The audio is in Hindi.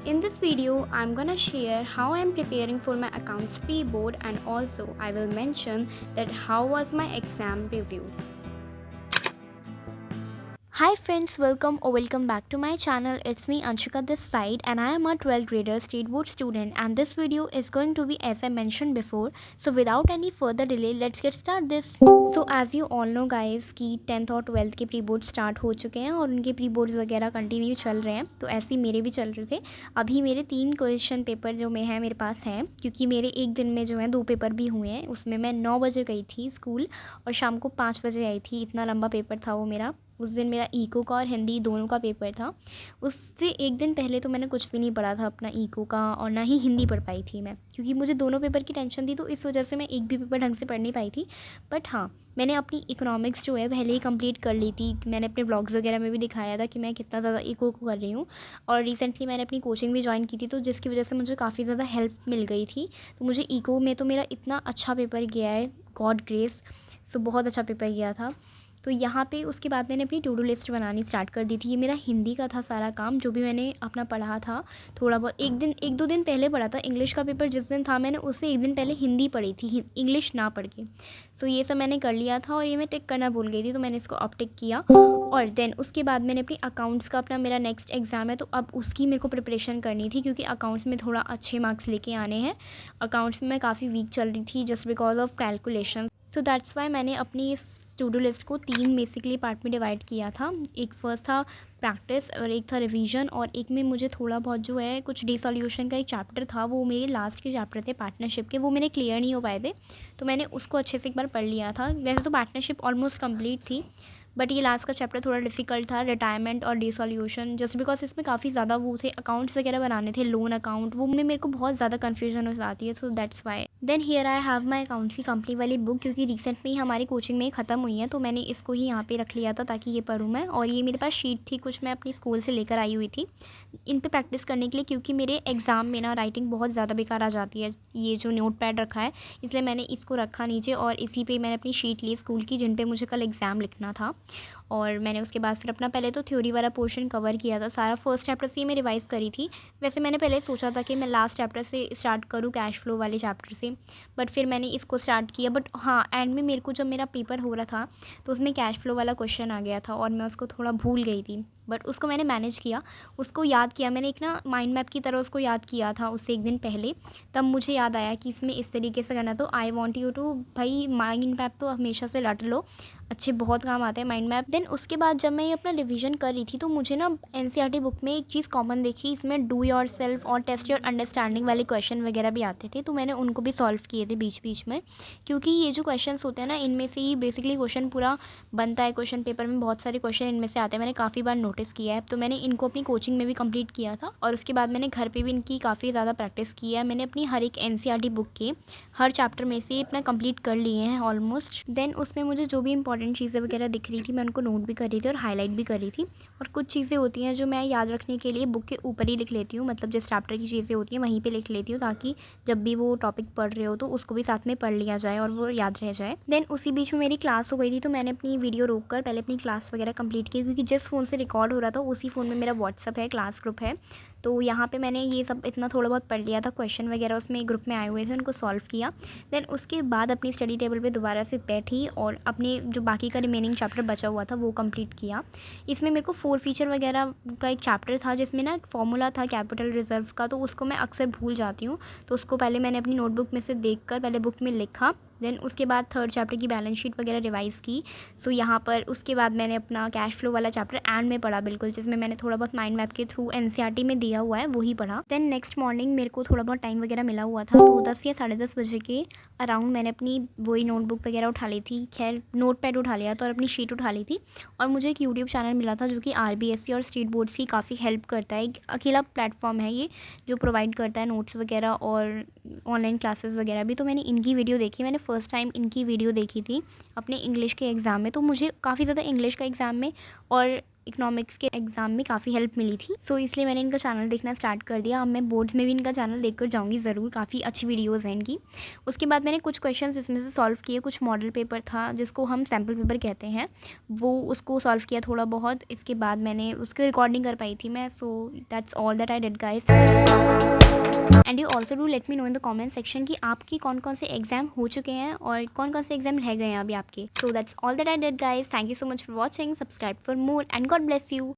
In this video, I'm gonna share how I'm preparing for my accounts pre-board, and also I will mention that how was my exam review. Hi friends, welcome back to my channel. It's me Anshika this side, and I am a 12th grader state board student, and this video is going to be as I mentioned before. So without any further delay, let's get started this. So as you all know guys कि 10th और 12th के प्री बोर्ड स्टार्ट हो चुके हैं और उनके प्री बोर्ड्स वगैरह कंटिन्यू चल रहे हैं। तो ऐसे ही मेरे भी चल रहे थे। अभी मेरे 3 क्वेश्चन पेपर जो में है मेरे पास हैं, क्योंकि मेरे एक दिन में जो है 2 पेपर भी हुए हैं। उसमें मैं 9 बजे गई थी स्कूल और शाम को 5 बजे आई थी। इतना लंबा पेपर था वो मेरा। उस दिन मेरा इको का और हिंदी दोनों का पेपर था। उससे एक दिन पहले तो मैंने कुछ भी नहीं पढ़ा था अपना इको का, और ना ही हिंदी पढ़ पाई थी मैं, क्योंकि मुझे दोनों पेपर की टेंशन थी। तो इस वजह से मैं एक भी पेपर ढंग से पढ़ नहीं पाई थी। बट हाँ, मैंने अपनी इकोनॉमिक्स जो है पहले ही कंप्लीट कर ली थी। मैंने अपने ब्लॉग्स वगैरह में भी दिखाया था कि मैं कितना ज़्यादा इको को कर रही हूँ। और रिसेंटली मैंने अपनी कोचिंग भी ज्वाइन की थी, तो जिसकी वजह से मुझे काफ़ी ज़्यादा हेल्प मिल गई थी। तो मुझे इको में तो मेरा इतना अच्छा पेपर गया है, गॉड ग्रेस। सो बहुत अच्छा पेपर गया था। तो यहाँ पे उसके बाद मैंने अपनी टू डू लिस्ट बनानी स्टार्ट कर दी थी। ये मेरा हिंदी का था सारा काम, जो भी मैंने अपना पढ़ा था। थोड़ा बहुत एक दो दिन पहले पढ़ा था। इंग्लिश का पेपर जिस दिन था मैंने उससे एक दिन पहले हिंदी पढ़ी थी, इंग्लिश ना पढ़ के। सो ये सब मैंने कर लिया था, और ये मैं टिक करना भूल गई थी, तो मैंने इसको अब टिक किया। और देन उसके बाद मैंने अपनी अकाउंट्स का अपना मेरा नेक्स्ट एग्ज़ाम है, तो अब उसकी मेरे को प्रिपरेशन करनी थी, क्योंकि अकाउंट्स में थोड़ा अच्छे मार्क्स लेके आने हैं। अकाउंट्स में मैं काफ़ी वीक चल रही थी just because of calculation. So that's Y मैंने अपनी इस टू डू लिस्ट को 3 बेसिकली पार्ट में डिवाइड किया था। एक फर्स्ट था प्रैक्टिस, और एक था रिवीजन, और एक में मुझे थोड़ा बहुत जो है कुछ डे सॉल्यूशन का एक चैप्टर था, वो मेरे लास्ट के चैप्टर थे पार्टनरशिप के, वो मेरे क्लियर नहीं हो पाए थे। तो मैंने उसको अच्छे से एक बार पढ़ लिया था। वैसे तो पार्टनरशिप ऑलमोस्ट कंप्लीट थी, बट ये लास्ट का चैप्टर थोड़ा डिफिकल्ट था, रिटायरमेंट और डे सॉल्यूशन, जस्ट बिकॉज इसमें काफ़ी ज़्यादा वो थे, अकाउंट्स वगैरह बनाने थे, लोन अकाउंट, वो में मेरे को बहुत ज़्यादा कन्फ्यूजन हो जाती है। So that's why then here I have my accounts की कंपनी वाली बुक, क्योंकि रिसेंट में ही हमारी कोचिंग में ही ख़त्म हुई है, तो मैंने इसको ही यहाँ पे रख लिया था ताकि ये पढूँ मैं। और ये मेरे पास शीट थी, कुछ मैं अपनी स्कूल से लेकर आई हुई थी इन पे प्रैक्टिस करने के लिए, क्योंकि मेरे एग्ज़ाम में ना राइटिंग बहुत ज़्यादा बेकार आ जाती है। ये जो नोट पैड रखा है, इसलिए मैंने इसको रखा नीचे, और इसी पे मैंने अपनी शीट ली स्कूल की, जिन पे मुझे कल एग्ज़ाम लिखना था। और मैंने उसके बाद फिर अपना पहले तो थ्योरी वाला पोर्शन कवर किया था सारा। फर्स्ट चैप्टर से ही मैं रिवाइज़ करी थी। वैसे मैंने पहले सोचा था कि मैं लास्ट चैप्टर से स्टार्ट करूँ, कैश फ्लो वाले चैप्टर से, बट फिर मैंने इसको स्टार्ट किया। बट हाँ, एंड में मेरे को जब मेरा पेपर हो रहा था, तो उसमें कैश फ्लो वाला क्वेश्चन आ गया था, और मैं उसको थोड़ा भूल गई थी। बट उसको मैंने मैनेज किया, उसको याद किया मैंने, एक ना माइंड मैप की तरह उसको याद किया था उससे एक दिन पहले। तब मुझे याद आया कि इसमें इस तरीके से करना। तो आई वॉन्ट यू टू, भाई माइंड मैप तो हमेशा से रट लो, अच्छे बहुत काम आते हैं माइंड मैप। देन उसके बाद जब मैं ये अपना रिवीजन कर रही थी, तो मुझे ना एनसीईआरटी बुक में एक चीज़ कॉमन देखी, इसमें डू योर सेल्फ और टेस्ट योर अंडरस्टैंडिंग वाले क्वेश्चन वगैरह भी आते थे। तो मैंने उनको भी सॉल्व किए थे बीच बीच में, क्योंकि ये जो क्वेश्चंस होते हैं ना, इनमें से ही बेसिकली क्वेश्चन पूरा बनता है। क्वेश्चन पेपर में बहुत सारे क्वेश्चन इनमें से आते हैं, मैंने काफ़ी बार नोटिस किया है। तो मैंने इनको अपनी कोचिंग में भी कंप्लीट किया था, और उसके बाद मैंने घर पे भी इनकी काफ़ी ज़्यादा प्रैक्टिस की है। मैंने अपनी हर एक एनसीईआरटी बुक के हर चैप्टर में से अपना कंप्लीट कर लिए हैं ऑलमोस्ट। देन उसमें मुझे जो भी इंपॉर्टेंट चीज़ें वगैरह दिख रही थी, मैं उनको नोट भी कर रही थी और हाईलाइट भी कर रही थी। और कुछ चीज़ें होती हैं जो मैं याद रखने के लिए बुक के ऊपर ही लिख लेती हूँ, मतलब जिस चैप्टर की चीज़ें होती हैं वहीं पे लिख लेती हूँ, ताकि जब भी वो टॉपिक पढ़ रहे हो तो उसको भी साथ में पढ़ लिया जाए और वो याद रह जाए। देन उसी बीच में मेरी क्लास हो गई थी, तो मैंने अपनी वीडियो रोक कर पहले अपनी क्लास वगैरह कंप्लीट की, क्योंकि जिस फ़ोन से रिकॉर्ड हो रहा था उसी फ़ोन में मेरा व्हाट्सअप है, क्लास ग्रुप है। तो यहाँ पे मैंने ये सब इतना थोड़ा बहुत पढ़ लिया था, क्वेश्चन वगैरह उसमें ग्रुप में आए हुए थे, उनको सॉल्व किया। देन उसके बाद अपनी स्टडी टेबल पे दोबारा से बैठी और अपने जो बाकी का रिमेनिंग चैप्टर बचा हुआ था वो कंप्लीट किया। इसमें मेरे को 4 फीचर वगैरह का एक चैप्टर था, जिसमें ना एक फॉर्मूला था कैपिटल रिजर्व का, तो उसको मैं अक्सर भूल जाती हूँ। तो उसको पहले मैंने अपनी नोटबुक में से देख कर पहले बुक में लिखा। देन उसके बाद थर्ड चैप्टर की बैलेंस शीट वगैरह रिवाइज़ की। सो यहाँ पर उसके बाद मैंने अपना कैश फ्लो वाला चैप्टर एंड में पढ़ा बिल्कुल, जिसमें मैंने थोड़ा बहुत माइंड मैप के थ्रू एनसीईआरटी में दिया हुआ है वही पढ़ा। देन नेक्स्ट मॉर्निंग मेरे को थोड़ा बहुत टाइम वगैरह मिला हुआ था, तो 10 या 10:30 बजे के अराउंड मैंने अपनी वही नोटबुक वगैरह उठा ली थी। खैर नोट पैड उठा लिया था और अपनी शीट उठा ली थी। और मुझे एक यूट्यूब चैनल मिला था जो कि आरबीएससी और स्टेट बोर्ड्स की काफ़ी हेल्प करता है। एक अकेला प्लेटफॉर्म है ये जो प्रोवाइड करता है नोट्स वगैरह और ऑनलाइन क्लासेस वगैरह भी। तो मैंने इनकी वीडियो देखी, मैंने फ़र्स्ट टाइम इनकी वीडियो देखी थी अपने इंग्लिश के एग्ज़ाम में। तो मुझे काफ़ी ज़्यादा इंग्लिश का एग्ज़ाम में और इकोनॉमिक्स के एग्जाम में काफ़ी हेल्प मिली थी। सो इसलिए मैंने इनका चैनल देखना स्टार्ट कर दिया। अब मैं बोर्ड्स में भी इनका चैनल देखकर जाऊँगी ज़रूर, काफ़ी अच्छी वीडियोज़ हैं इनकी। उसके बाद मैंने कुछ क्वेश्चन इसमें से सॉल्व किए। कुछ मॉडल पेपर था जिसको हम सैम्पल पेपर कहते हैं, वो उसको सॉल्व किया थोड़ा बहुत। इसके बाद मैंने उसकी रिकॉर्डिंग कर पाई थी मैं। So that's all that I did guys. And you also do let me know in the comment section कि आपकी कौन कौन से एग्जाम हो चुके हैं और कौन कौन से एग्जाम रह गए हैं अभी आपके। So that's all that I did guys. Thank you so much for watching, subscribe for more and God bless you.